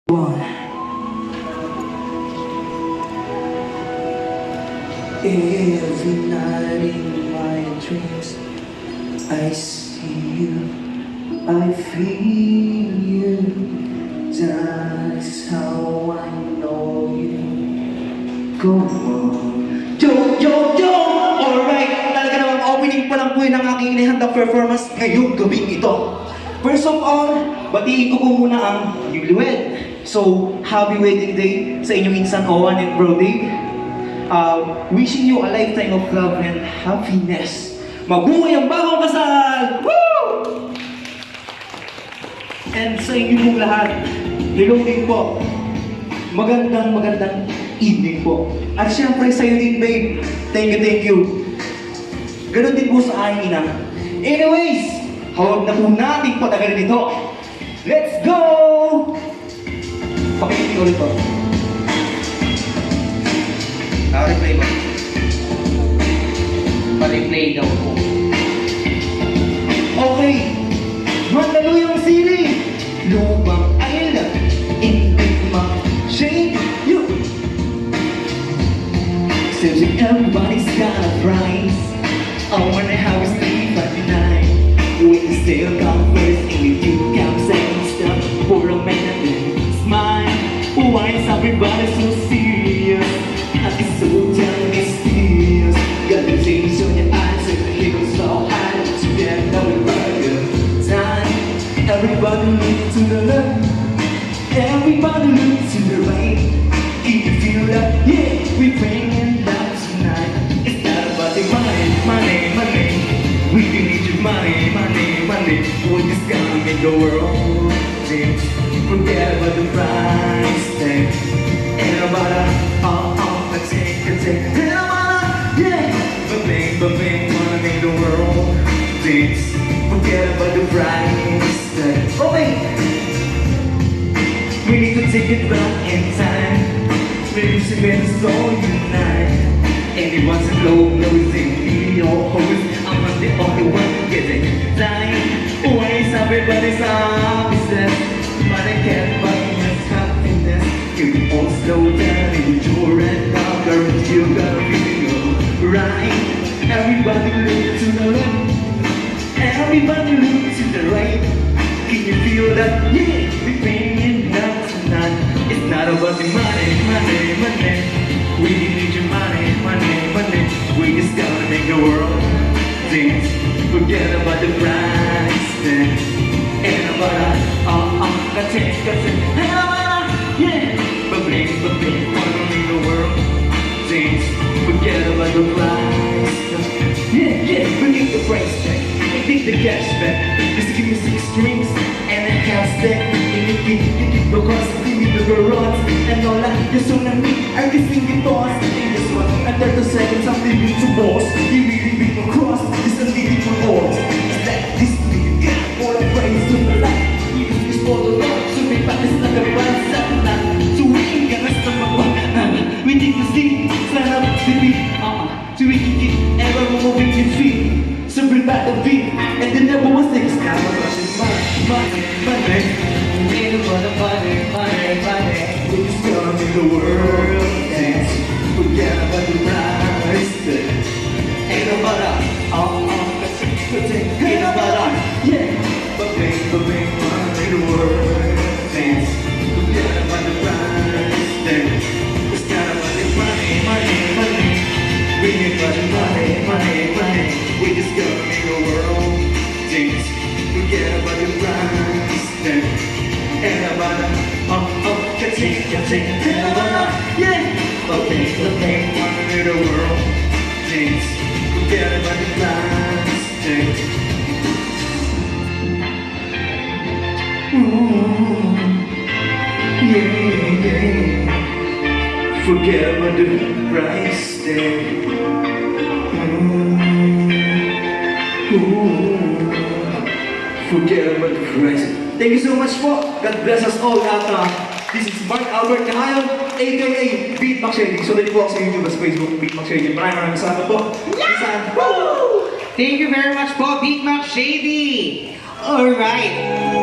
Every night in my dreams I see you, I feel you. That's how I know you. Go on. Yo, yo, yo! Alright, talaga namang opening pa lang po yun ng aking inihandang performance ngayong gabing ito. First of all, batiin ko po muna ang newlywed. So, happy wedding day sa inyong insan Owen and Bro Dave. Wishing you a lifetime of love and happiness. Mabuhay ang bagong kasal! Woo! And sa inyo pong lahat, hello din po. Magandang evening po. At syempre sa iyo din, babe. Thank you. Ganon din po sa aking ina. Anyways, huwag na po natin patagalin ito. Let's go! Pakikinig ulit po. Replay ba? Pa-replay daw po. Okay. Mandaluyong sili. Lubang island. Hindi ma-shake you. Seems like everybody's got a price. I wonder how we sleep at night. When you still come first and you come second stuff for a minute. Smile. Why is everybody so serious? It's so damn mysterious. Got the tears on your eyes and the heels so high. Together we ride the time. Everybody look to the left. Everybody look to the right. Can you feel that? Yeah, we're bringing down tonight. It's not about the money. We can need your money. We're just gonna make the world dance. Forget about the price tag. Ain't about a take. Ain't about a, yeah. But bang, wanna make the world dance. Forget about the price tag. Okay. We need to take it back in time. Maybe she made us all unite. Anyone's a globe, knows it, me or hoes. I'm not the only one getting dying. Why is everybody's opposite? Money can't buy us happiness. You won't slow down in your and now, girl, you gotta feel right. Everybody look to the left. Everybody look to the right. Can you feel that? Yeah, we're paying down tonight. It's not about the money. We need your money. We just gotta make the world dance. Forget about the price tag. Ain't about a take. Ain't about a, yeah. But bling, wanna make the world dance. Forget about the price tag. Yeah, we need the price tag. We need the cash back. Just give me 6 strings and a half stack. You keep the cost, you need the garage. And all that, you're so me, I can sing it toss. In this one, at 30 seconds, I'm leaving to boss. You really big across, it's a leading for horse. It's like this big, yeah, all the praise to the light. You use this for the Lord, so we practice like a run, satellite. So we ain't gonna stop we need to see, stand up to the beat. So we can get everyone moving to feet. So bring back the beat, and the number one thing is now money. Ain't about the money. We just gonna make the world dance. Forget about the price tag. Ain't about a, ain't about a, yeah. But bang, wanna make the world dance. Forget about the price tag. It's not about the money. We ain't about the money. We just gonna make the world dance. Forget about the price tag. Ain't about a, ain't about a, yeah. But bang, wanna make the world dance. Forget about the price tag. Ooh, yeah. Forget about the price tag. Forget about the price. Thank you so much po. God bless us all. This is Mark Albert Cahayon, aka Beat Shady. So dito po ako sa YouTube at Facebook, Beat Shady. Maraming salamat po. Thank you very much po, Beat Shady. Alright.